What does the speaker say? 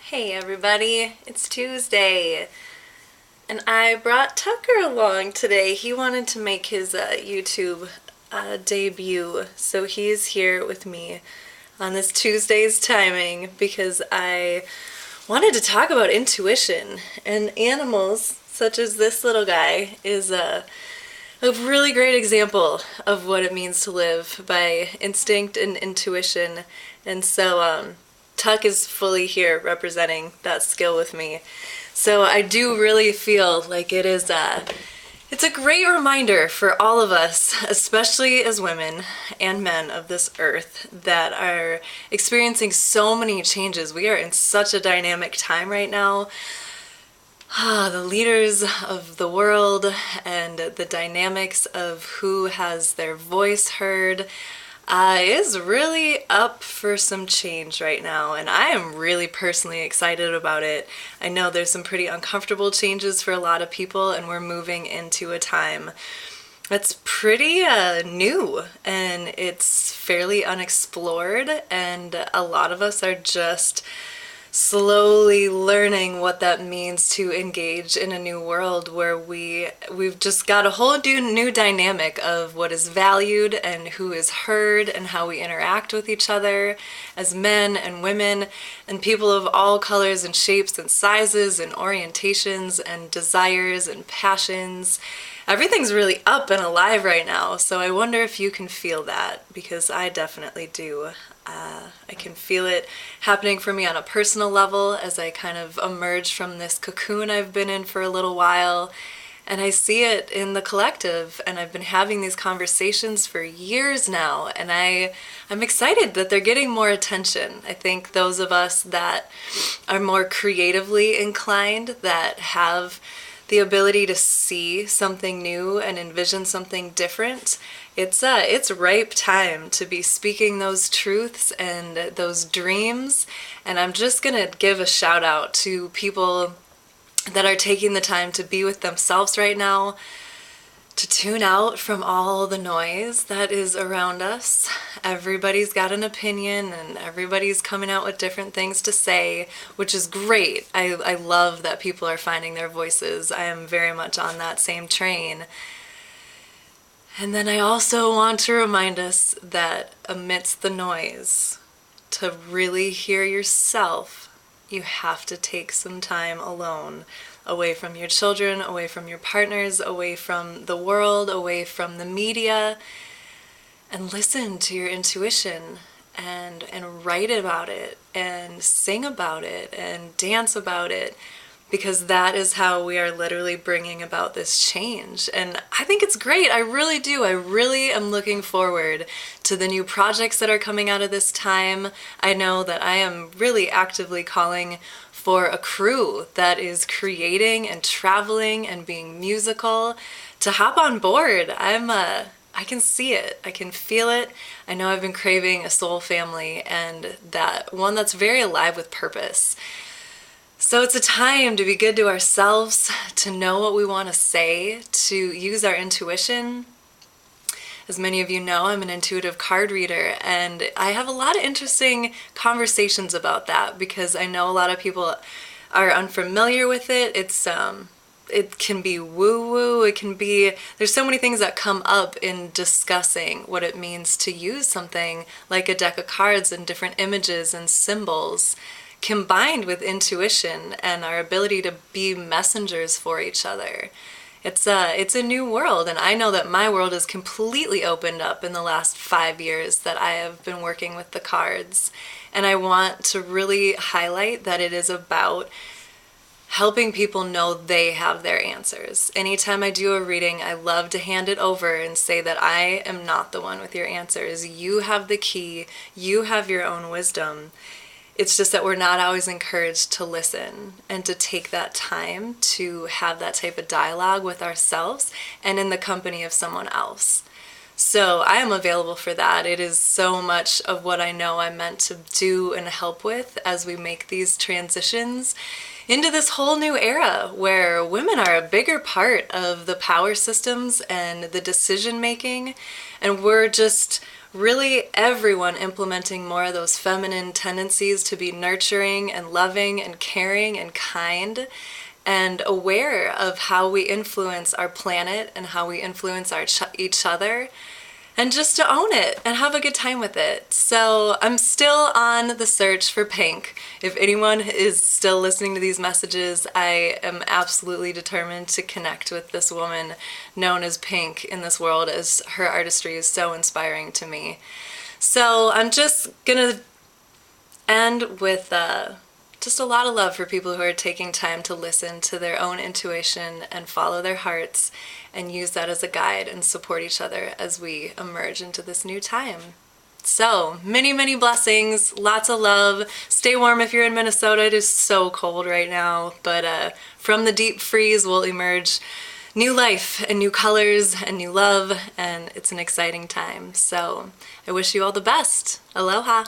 Hey everybody, it's Tuesday, and I brought Tucker along today. He wanted to make his YouTube debut, so he's here with me on this Tuesday's timing because I wanted to talk about intuition, and animals such as this little guy is a really great example of what it means to live by instinct and intuition. And so Tuck is fully here representing that skill with me. So I do really feel like it's a great reminder for all of us, especially as women and men of this earth that are experiencing so many changes. We are in such a dynamic time right now. The leaders of the world and the dynamics of who has their voice heard is really up for some change right now, and I am really personally excited about it. I know there's some pretty uncomfortable changes for a lot of people, and we're moving into a time that's pretty new, and it's fairly unexplored, and a lot of us are just slowly learning what that means to engage in a new world where we've just got a whole new dynamic of what is valued and who is heard and how we interact with each other as men and women and people of all colors and shapes and sizes and orientations and desires and passions. Everything's really up and alive right now, so I wonder if you can feel that, because I definitely do. I can feel it happening for me on a personal level as I kind of emerge from this cocoon I've been in for a little while, and I see it in the collective, and I've been having these conversations for years now, and I'm excited that they're getting more attention. I think those of us that are more creatively inclined, that have the ability to see something new and envision something different, it's ripe time to be speaking those truths and those dreams. And I'm just gonna give a shout out to people that are taking the time to be with themselves right now, to tune out from all the noise that is around us. Everybody's got an opinion and everybody's coming out with different things to say, which is great. I love that people are finding their voices. I am very much on that same train. And then I also want to remind us that amidst the noise, to really hear yourself, you have to take some time alone, away from your children, away from your partners, away from the world, away from the media, and listen to your intuition and write about it and sing about it and dance about it, because that is how we are literally bringing about this change. And I think it's great. I really do. I really am looking forward to the new projects that are coming out of this time. I know that I am really actively calling for a crew that is creating and traveling and being musical to hop on board. I can see it. I can feel it. I know I've been craving a soul family, and that one that's very alive with purpose. So it's a time to be good to ourselves, to know what we want to say, to use our intuition. As many of you know, I'm an intuitive card reader, and I have a lot of interesting conversations about that because I know a lot of people are unfamiliar with it. It can be woo-woo, there's so many things that come up in discussing what it means to use something like a deck of cards and different images and symbols, combined with intuition and our ability to be messengers for each other. It's a new world, and I know that my world has completely opened up in the last 5 years that I have been working with the cards. And I want to really highlight that it is about helping people know they have their answers. Anytime I do a reading, I love to hand it over and say that I am not the one with your answers. You have the key. You have your own wisdom. It's just that we're not always encouraged to listen and to take that time to have that type of dialogue with ourselves and in the company of someone else. So I am available for that. It is so much of what I know I'm meant to do and help with as we make these transitions into this whole new era where women are a bigger part of the power systems and the decision making, and we're just really everyone implementing more of those feminine tendencies to be nurturing and loving and caring and kind and aware of how we influence our planet and how we influence each other, and just to own it and have a good time with it. So I'm still on the search for Pink. If anyone is still listening to these messages, I am absolutely determined to connect with this woman known as Pink in this world, as her artistry is so inspiring to me. So I'm just gonna end with just a lot of love for people who are taking time to listen to their own intuition and follow their hearts and use that as a guide and support each other as we emerge into this new time. So, many, many blessings, lots of love. Stay warm if you're in Minnesota. It is so cold right now, but from the deep freeze will emerge new life and new colors and new love, and it's an exciting time. So, I wish you all the best. Aloha.